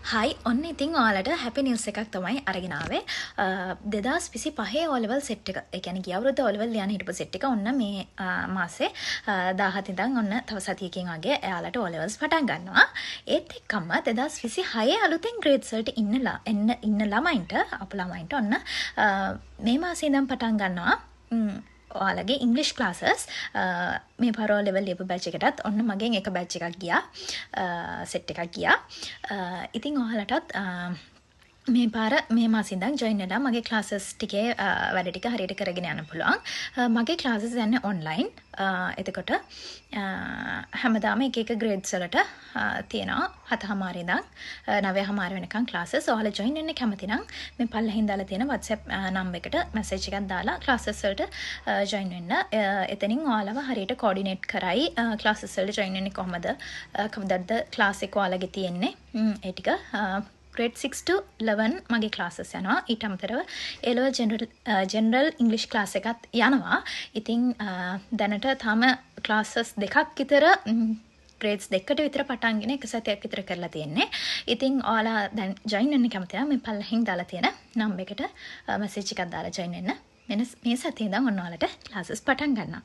හයි ඔන්න ඉතින් ඔයාලට හැපි නිවුස් එකක් තමයි අරගෙන ආවේ 2025 O level set එක. ඒ කියන්නේ ගිය අවුරුද්ද O level ලියන්න හිටපු set එක ඔන්න මේ මාසේ 17 ඉඳන් ඔන්න තව සතියකින් වගේ එයාලට O levels පටන් ගන්නවා. ඒත් එක්කම 2026 අලුතෙන් grades වලට ඉන්න ළමයින්ට අපේ ළමයින්ට ඔන්න මේ මාසේ ඉඳන් පටන් ගන්නවා. ඔයාලගේ ඉංග්‍රීසි ක්ලාසස් මේ පරෝ ලෙවල් ලියපු බැච් එකටත් ඔන්න මගෙන් එක බැච් එකක් ගියා සෙට් එකක් ගියා. ඉතින් ඔයාලටත් මේ පාර මේ මාසේ ඉඳන් ජොයින් වෙලා මගේ ක්ලාසස් ටිකේ වැඩ ටික හරියට කරගෙන යන්න පුළුවන්. මගේ ක්ලාසස් යන්නේ ඔන්ලයින්. එතකොට හැමදාම එක එක ග්‍රේඩ්ස් වලට තියෙනවා 7:00 ඉඳන් 9:00 වෙනකන් ක්ලාසස්. ඔයාලා ජොයින් වෙන්න කැමති නම් මේ පල්ලෙහින් දාලා තියෙන WhatsApp නම්බර් එකට මැසේජ් එකක් දාලා ක්ලාසස් වලට ජොයින් වෙන්න. එතනින් ඔයාලව හරියට කෝඩිනේට් කරයි ක්ලාසස් වලට ජොයින් වෙන්නේ කොහමද? කවදද ක්ලාස් එක ඔයාලගේ තියෙන්නේ? ඒ ටික grade 6 to 11 මගේ classes යනවා. ඊට අමතරව A-level general English class එකත් යනවා. ඉතින් දැනට තාම classes දෙකක් විතර grades දෙකකට විතර පටන්ගෙන එක සතියක් විතර කරලා තියෙන්නේ. ඉතින් ඔයාලා දැන් join වෙන්න කැමති නම් මේ පල්ලෙහින් දාලා තියෙන නම්බර් එකට message එකක් දාලා join වෙන්න. මේ සතියේ ඉඳන් ඔන්න ඔයාලට classes පටන් ගන්නවා.